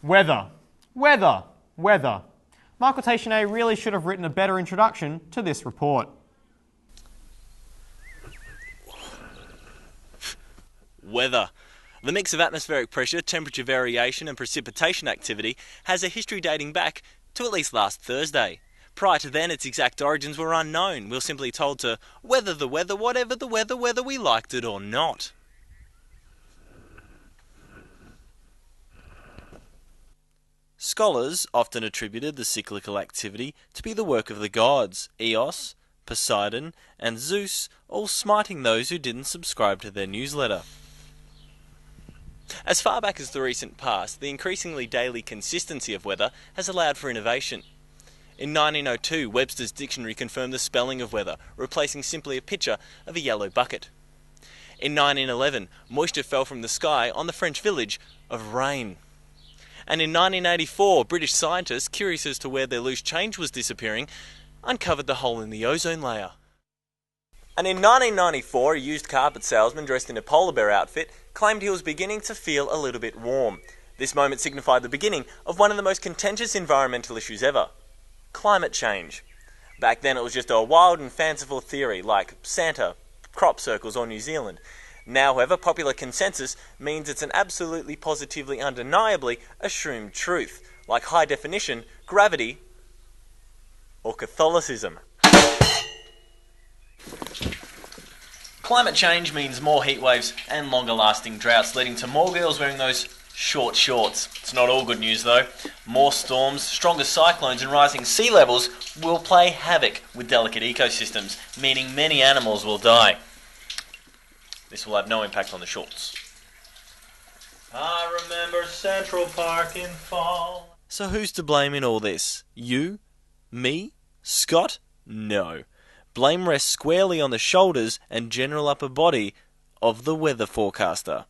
Weather, weather, weather. Michael Teychenne really should have written a better introduction to this report. Weather. The mix of atmospheric pressure, temperature variation and precipitation activity has a history dating back to at least last Thursday. Prior to then, its exact origins were unknown. We were simply told to weather the weather, whatever the weather, whether we liked it or not. Scholars often attributed the cyclical activity to be the work of the gods, Eos, Poseidon and Zeus, all smiting those who didn't subscribe to their newsletter. As far back as the recent past, the increasingly daily consistency of weather has allowed for innovation. In 1902, Webster's dictionary confirmed the spelling of weather, replacing simply a picture of a yellow bucket. In 1911, moisture fell from the sky on the French village of Rain. And in 1984, British scientists, curious as to where their loose change was disappearing, uncovered the hole in the ozone layer. And in 1994, a used carpet salesman dressed in a polar bear outfit claimed he was beginning to feel a little bit warm. This moment signified the beginning of one of the most contentious environmental issues ever: climate change. Back then it was just a wild and fanciful theory like Santa, crop circles or New Zealand. Now, however, popular consensus means it's an absolutely positively undeniably assumed truth, like high definition, gravity, or Catholicism. Climate change means more heat waves and longer lasting droughts, leading to more girls wearing those short shorts. It's not all good news though. More storms, stronger cyclones and rising sea levels will play havoc with delicate ecosystems, meaning many animals will die. This will have no impact on the shorts. I remember Central Park in fall. So who's to blame in all this? You? Me? Scott? No. Blame rests squarely on the shoulders and general upper body of the weather forecaster.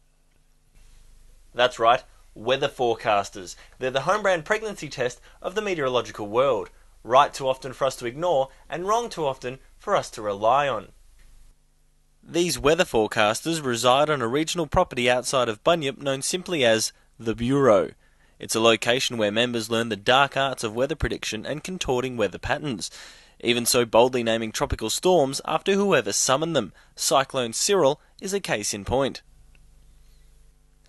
That's right, weather forecasters. They're the home-brand pregnancy test of the meteorological world. Right too often for us to ignore, and wrong too often for us to rely on. These weather forecasters reside on a regional property outside of Bunyip known simply as the Bureau. It's a location where members learn the dark arts of weather prediction and contorting weather patterns. Even so boldly naming tropical storms after whoever summoned them. Cyclone Cyril is a case in point.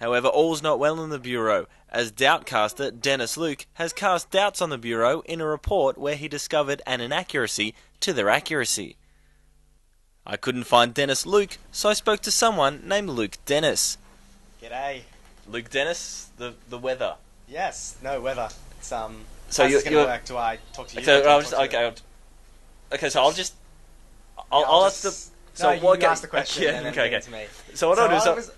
However, all's not well in the Bureau, as doubtcaster Dennis Luke has cast doubts on the Bureau in a report where he discovered an inaccuracy to their accuracy. I couldn't find Dennis Luke, so I spoke to someone named Luke Dennis. G'day. Luke Dennis, the weather. Yes, no weather. It's So how's this going to work? Do I talk to you? So I'll ask the. So no, you ask the question and then okay. to me. So what I'll do is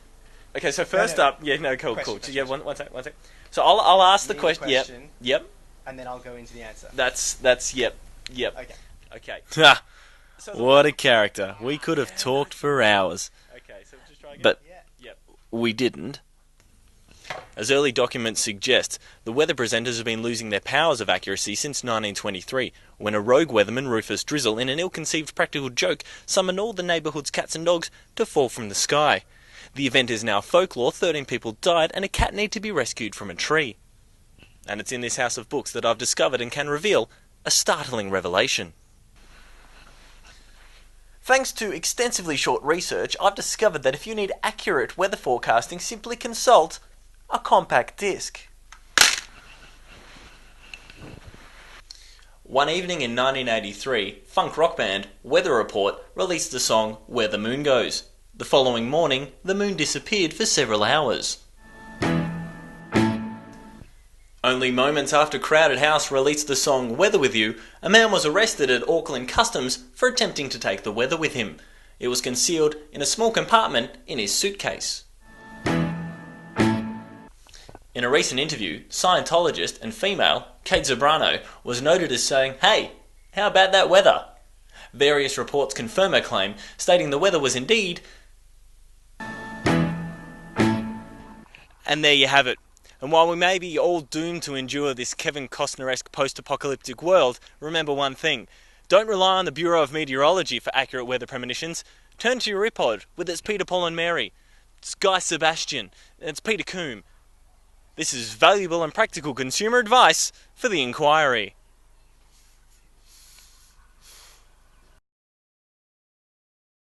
okay. So first up, cool. Yeah, one sec. So I'll ask the question. Yep. And then I'll go into the answer. That's yep. Okay. What a character. We could have talked for hours. Okay, so just try again. But we didn't. As early documents suggest, the weather presenters have been losing their powers of accuracy since 1923, when a rogue weatherman, Rufus Drizzle, in an ill-conceived practical joke, summoned all the neighbourhood's cats and dogs to fall from the sky. The event is now folklore, 13 people died, and a cat needed to be rescued from a tree. And it's in this house of books that I've discovered and can reveal a startling revelation. Thanks to extensively short research, I've discovered that if you need accurate weather forecasting, simply consult a compact disc. One evening in 1983, funk rock band Weather Report released the song Where the Moon Goes. The following morning, the moon disappeared for several hours. Only moments after Crowded House released the song Weather With You, a man was arrested at Auckland Customs for attempting to take the weather with him. It was concealed in a small compartment in his suitcase. In a recent interview, Scientologist and female Kate Zebrano was noted as saying, "Hey, how about that weather?" Various reports confirm her claim, stating the weather was indeed... And there you have it. And while we may be all doomed to endure this Kevin Costner-esque post-apocalyptic world, remember one thing. Don't rely on the Bureau of Meteorology for accurate weather premonitions. Turn to your iPod with its Peter, Paul and Mary. It's Guy Sebastian. It's Peter Coombe. This is valuable and practical consumer advice for the Inquiry.